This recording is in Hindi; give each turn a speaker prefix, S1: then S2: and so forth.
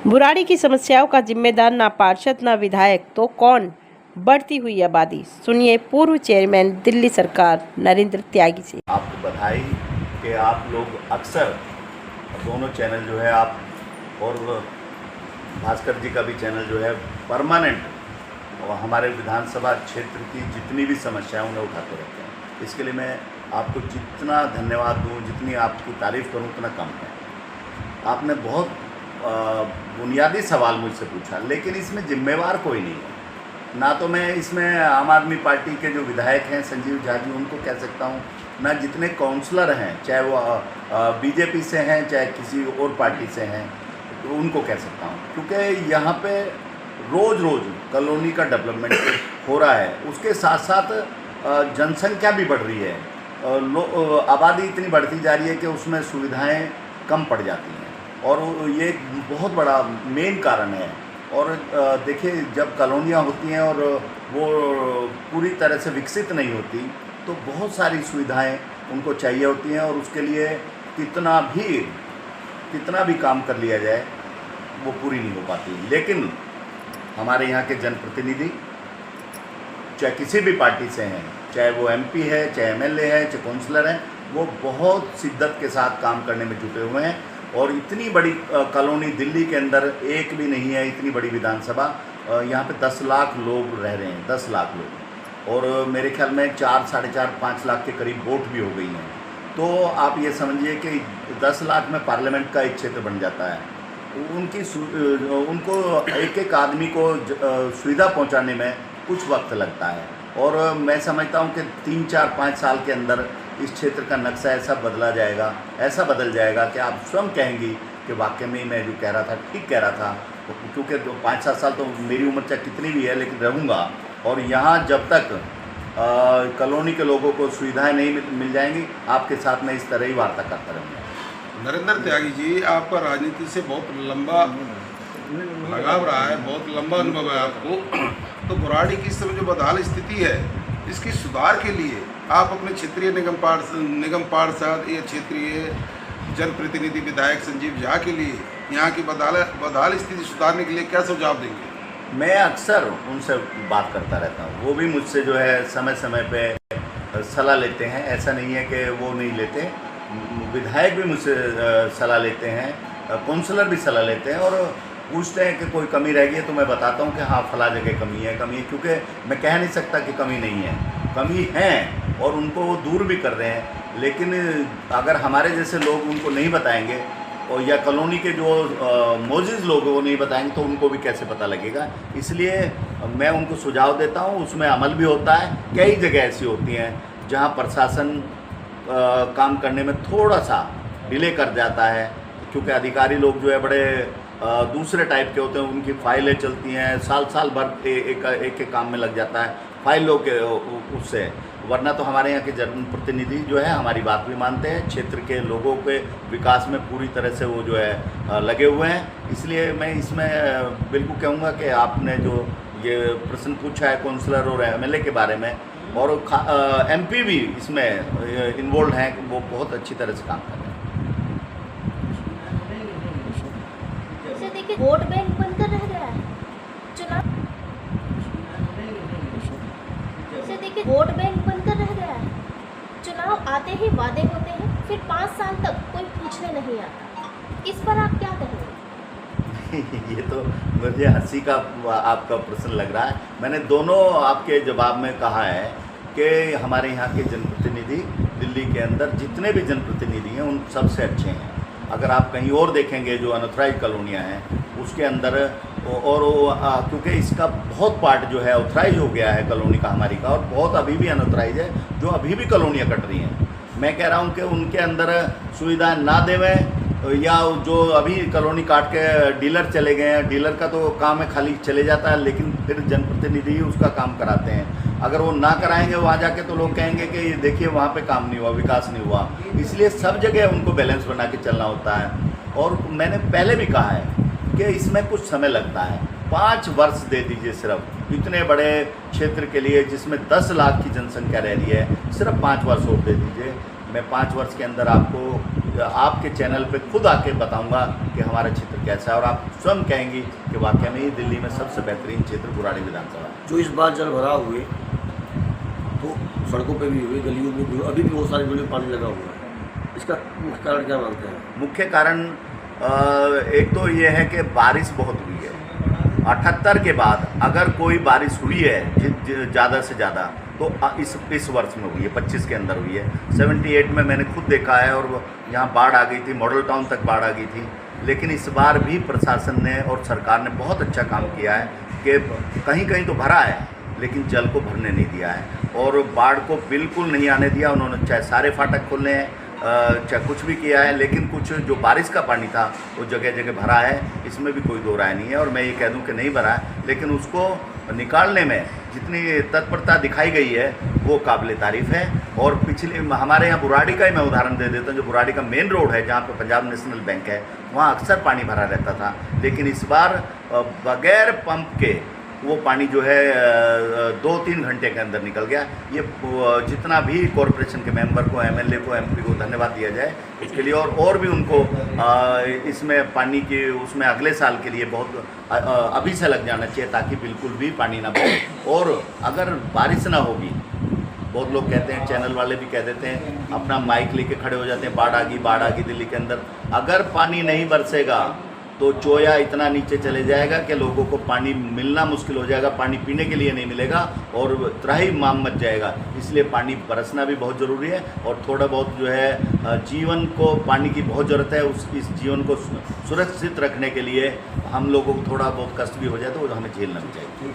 S1: बुराड़ी की समस्याओं का जिम्मेदार ना पार्षद ना विधायक तो कौन? बढ़ती हुई आबादी। सुनिए पूर्व चेयरमैन दिल्ली सरकार नरेंद्र त्यागी से।
S2: आपको बधाई कि आप लोग अक्सर दोनों चैनल जो है आप और भास्कर जी का भी चैनल जो है परमानेंट और हमारे विधानसभा क्षेत्र की जितनी भी समस्याएं उन्हें उठाते रहते हैं। इसके लिए मैं आपको जितना धन्यवाद दूं, जितनी आपकी तारीफ़ करूं उतना कम है। आपने बहुत बुनियादी सवाल मुझसे पूछा, लेकिन इसमें जिम्मेवार कोई नहीं है। ना तो मैं इसमें आम आदमी पार्टी के जो विधायक हैं संजीव झा जी उनको कह सकता हूँ, ना जितने काउंसलर हैं चाहे वो बीजेपी से हैं चाहे किसी और पार्टी से हैं तो उनको कह सकता हूँ, क्योंकि यहाँ पे रोज़ रोज़ कॉलोनी का डेवलपमेंट हो रहा है, उसके साथ साथ जनसंख्या भी बढ़ रही है, आबादी इतनी बढ़ती जा रही है कि उसमें सुविधाएं कम पड़ जाती हैं और ये एक बहुत बड़ा मेन कारण है। और देखिए, जब कॉलोनियाँ होती हैं और वो पूरी तरह से विकसित नहीं होती तो बहुत सारी सुविधाएं उनको चाहिए होती हैं और उसके लिए कितना भी काम कर लिया जाए वो पूरी नहीं हो पाती। लेकिन हमारे यहाँ के जनप्रतिनिधि चाहे किसी भी पार्टी से हैं, चाहे वो एमपी है, चाहे एमएलए है, चाहे काउंसलर हैं, वो बहुत शिद्दत के साथ काम करने में जुटे हुए हैं। और इतनी बड़ी कॉलोनी दिल्ली के अंदर एक भी नहीं है, इतनी बड़ी विधानसभा, यहाँ पे 10 लाख लोग रह रहे हैं, 10 लाख लोग, और मेरे ख्याल में 4, साढ़े 4, 5 लाख के करीब वोट भी हो गई हैं। तो आप ये समझिए कि 10 लाख में पार्लियामेंट का एक क्षेत्र बन जाता है। उनको एक एक आदमी को सुविधा पहुंचाने में कुछ वक्त लगता है और मैं समझता हूं कि 3, 4, 5 साल के अंदर इस क्षेत्र का नक्शा ऐसा बदल जाएगा कि आप स्वयं कहेंगी कि वाकई में मैं जो कह रहा था ठीक कह रहा था। क्योंकि 5-7 साल तो मेरी उम्र चाहे कितनी भी है लेकिन रहूँगा, और यहाँ जब तक कॉलोनी के लोगों को सुविधाएं नहीं मिल जाएंगी, आपके साथ मैं इस तरह ही वार्ता करता रहूँगा।
S3: नरेंद्र त्यागी जी, आपका राजनीति से बहुत लंबा लगाव रहा है, बहुत लंबा अनुभव है आपको। तो बुराड़ी की इस समय जो बदहाल स्थिति है, इसकी सुधार के लिए आप अपने क्षेत्रीय निगम पार्षद या क्षेत्रीय जनप्रतिनिधि विधायक संजीव झा के लिए यहाँ की बदहाल स्थिति सुधारने के लिए क्या सुझाव देंगे?
S2: मैं अक्सर उनसे बात करता रहता हूँ, वो भी मुझसे जो है समय समय पे सलाह लेते हैं। ऐसा नहीं है कि वो नहीं लेते, विधायक भी मुझसे सलाह लेते हैं, काउंसलर भी सलाह लेते हैं और पूछते हैं कि कोई कमी रह गई है तो मैं बताता हूँ कि हाँ फला जगह कमी है, क्योंकि मैं कह नहीं सकता कि कमी नहीं है, कमी है और उनको वो दूर भी कर रहे हैं। लेकिन अगर हमारे जैसे लोग उनको नहीं बताएंगे और या कॉलोनी के जो मोजिज़ लोग वो नहीं बताएंगे तो उनको भी कैसे पता लगेगा। इसलिए मैं उनको सुझाव देता हूँ, उसमें अमल भी होता है। कई जगह ऐसी होती हैं जहाँ प्रशासन काम करने में थोड़ा सा डिले कर जाता है, क्योंकि अधिकारी लोग जो है बड़े दूसरे टाइप के होते हैं, उनकी फाइलें चलती हैं, साल भर एक काम में लग जाता है फाइलों के उससे। वरना तो हमारे यहाँ के जनप्रतिनिधि जो है हमारी बात भी मानते हैं, क्षेत्र के लोगों के विकास में पूरी तरह से वो जो है लगे हुए हैं। इसलिए मैं इसमें बिल्कुल कहूँगा कि आपने जो ये प्रश्न पूछा है काउंसलर और एमएलए के बारे में, और एमपी भी इसमें इन्वॉल्व हैं, वो बहुत अच्छी तरह से काम कर रहे हैं।
S4: देखिए, वोट बैंक बनकर रह गया है चुनाव। देखिए, वोट बैंक बनकर रह गया है, चुनाव आते ही वादे होते हैं, फिर 5 साल तक कोई पूछने नहीं आता। इस पर आप क्या कहेंगे?
S2: ये तो मुझे हंसी का आपका प्रश्न लग रहा है। मैंने दोनों आपके जवाब में कहा है कि हमारे यहाँ के जनप्रतिनिधि दिल्ली के अंदर जितने भी जनप्रतिनिधि हैं उन सबसे अच्छे हैं। अगर आप कहीं और देखेंगे जो अनऑथराइज कॉलोनियाँ हैं उसके अंदर, और क्योंकि इसका बहुत पार्ट जो है ऑथराइज हो गया है कॉलोनी का हमारी का, और बहुत अभी भी अनऑथराइज है जो अभी भी कॉलोनियाँ कट रही हैं। मैं कह रहा हूँ कि उनके अंदर सुविधा ना देवें, या जो अभी कॉलोनी काट के डीलर चले गए हैं, डीलर का तो काम है खाली चले जाता है, लेकिन फिर जनप्रतिनिधि ही उसका काम कराते हैं। अगर वो ना कराएंगे वहाँ जाके तो लोग कहेंगे कि ये देखिए वहाँ पे काम नहीं हुआ, विकास नहीं हुआ। इसलिए सब जगह उनको बैलेंस बना के चलना होता है। और मैंने पहले भी कहा है कि इसमें कुछ समय लगता है, 5 वर्ष दे दीजिए सिर्फ इतने बड़े क्षेत्र के लिए जिसमें 10 लाख की जनसंख्या रह रही है, सिर्फ 5 वर्ष और दे दीजिए। मैं 5 वर्ष के अंदर आपको आपके चैनल पे खुद आके बताऊंगा कि हमारा क्षेत्र कैसा है, और आप स्वयं कहेंगी कि वाकई में ही दिल्ली में सबसे बेहतरीन क्षेत्र बुराड़ी विधानसभा है।
S5: जो इस बार जल भराव हुए तो सड़कों पे भी हुए, गलियों में भी हुए, अभी भी बहुत सारी गलियों में पानी लगा हुआ है। इसका मुख्य कारण क्या मानते हैं?
S2: मुख्य कारण एक तो ये है कि बारिश बहुत हुई है। 78 के बाद अगर कोई बारिश हुई है ज़्यादा से ज़्यादा तो इस वर्ष में हुई है, 25 के अंदर हुई है। 78 में मैंने खुद देखा है, और यहाँ बाढ़ आ गई थी, मॉडल टाउन तक बाढ़ आ गई थी। लेकिन इस बार भी प्रशासन ने और सरकार ने बहुत अच्छा काम किया है कि कहीं कहीं तो भरा है लेकिन जल को भरने नहीं दिया है, और बाढ़ को बिल्कुल नहीं आने दिया। उन्होंने चाहे सारे फाटक खोलने हैं, चाहे कुछ भी किया है, लेकिन कुछ जो बारिश का पानी था वो जगह जगह भरा है, इसमें भी कोई दो राय नहीं है। और मैं ये कह दूं कि नहीं भरा है, लेकिन उसको निकालने में जितनी तत्परता दिखाई गई है वो काबिल तारीफ़ है। और पिछले हमारे यहाँ बुराड़ी का ही मैं उदाहरण दे देता हूँ। जो बुराड़ी का मेन रोड है जहाँ पे पंजाब नेशनल बैंक है, वहाँ अक्सर पानी भरा रहता था, लेकिन इस बार बगैर पंप के वो पानी जो है 2-3 घंटे के अंदर निकल गया। ये जितना भी कॉरपोरेशन के मेंबर को, एमएलए को, एमपी को धन्यवाद दिया जाए इसके लिए, और भी उनको इसमें पानी के उसमें अगले साल के लिए बहुत अभी से लग जाना चाहिए, ताकि बिल्कुल भी पानी ना बहे। और अगर बारिश ना होगी, बहुत लोग कहते हैं, चैनल वाले भी कह देते हैं, अपना माइक लेके खड़े हो जाते हैं, बाढ़ आ गई दिल्ली के अंदर। अगर पानी नहीं बरसेगा तो चोया इतना नीचे चले जाएगा कि लोगों को पानी मिलना मुश्किल हो जाएगा, पानी पीने के लिए नहीं मिलेगा, और त्राही माम मच जाएगा। इसलिए पानी बरसना भी बहुत ज़रूरी है, और थोड़ा बहुत जो है जीवन को पानी की बहुत ज़रूरत है। इस जीवन को सुरक्षित रखने के लिए हम लोगों को थोड़ा बहुत कष्ट भी हो जाए तो हमें झेलना भी चाहिए।